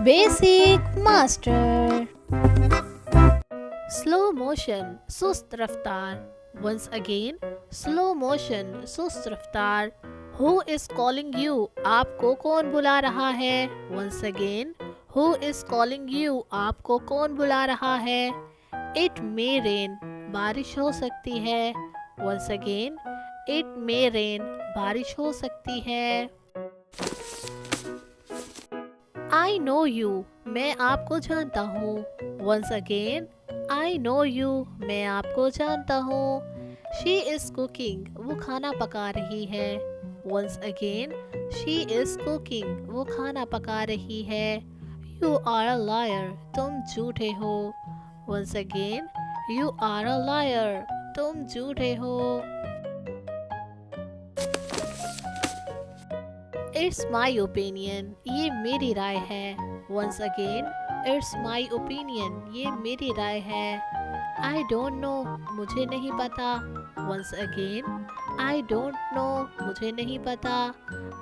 Basic master. Slow motion सुस्त रफ्तार। Once again slow motion सुस्त रफ्तार। हु इज कॉलिंग यू, आपको कौन बुला रहा है। Once again who is calling you, आपको कौन बुला रहा है। इट मे रेन, बारिश हो सकती है। Once again it may rain, बारिश हो सकती है। आई नो यू, मैं आपको जानता हूँ। Once again I know you, मैं आपको जानता हूँ। शी इज कुकिंग, वो खाना पका रही है। Once again she is cooking, वो खाना पका रही है। यू आर अ लायर, तुम झूठे हो। Once again you are a liar, तुम झूठे हो। इट्स माई ओपिनियन, ये मेरी राय है। Once again it's my opinion, ये मेरी राय है। आई डोंट नो, मुझे नहीं पता। Once again I don't know, मुझे नहीं पता।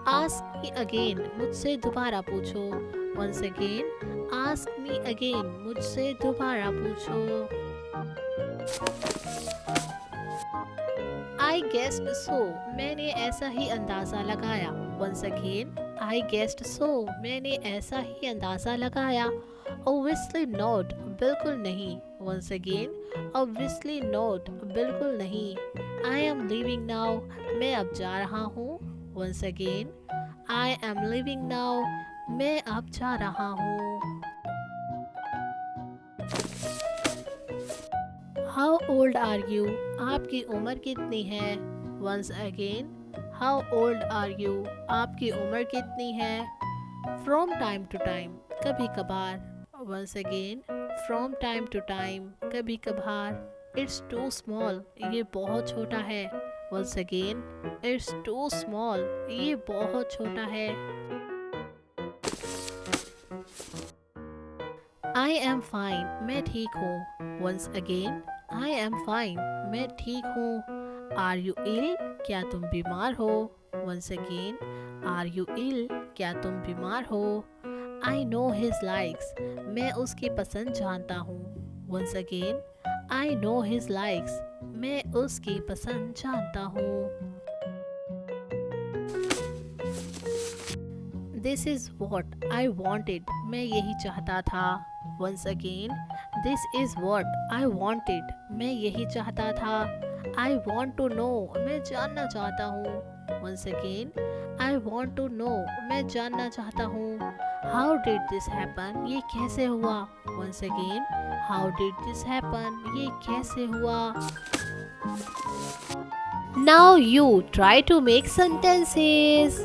आस्क मी अगेन, मुझसे दोबारा पूछो। Once again ask me again, मुझसे दोबारा पूछो। आई गेस्ड सो, मैंने ऐसा ही अंदाज़ा लगाया। वंस अगेन आई गेस्ड सो, मैंने ऐसा ही अंदाज़ा लगाया। ऑब्वियसली नॉट, बिल्कुल नहीं। वंस अगेन ऑब्वियसली नॉट, बिल्कुल नहीं। आई एम लीविंग नाउ, मैं अब जा रहा हूँ। Once again I am leaving now, मैं अब जा रहा हूँ। हाउ ओल्ड आर यू, आपकी उम्र कितनी है। Once again how old are you, आपकी उम्र कितनी है। फ्रॉम टाइम टू टाइम, कभी कभार। Once again from time to time, कभी कभार। इट्स टू स्मॉल, ये बहुत छोटा है। Once again it's too small, ये बहुत छोटा है। आई एम फाइन, मैं ठीक हूँ। Once again I am fine, मैं ठीक हूँ। आर यू इल, क्या तुम बीमार हो। वंस अगेन आर यू इल, क्या तुम बीमार हो। आई नो हिज लाइक्स, मैं उसकी पसंद जानता हूँ। Once again I know his likes, मैं उसकी पसंद जानता हूँ। This is what I wanted, मैं यही चाहता था। Once again this is what I wanted, मैं यही चाहता था। आई वॉन्ट टू नो, मैं जानना चाहता हूँ। Once again I want to know, मैं जानना चाहता हूँ। हाउ डिड दिस हैपन, ये कैसे हुआ। Once again how did this happen, ये कैसे हुआ। Now you try to make sentences.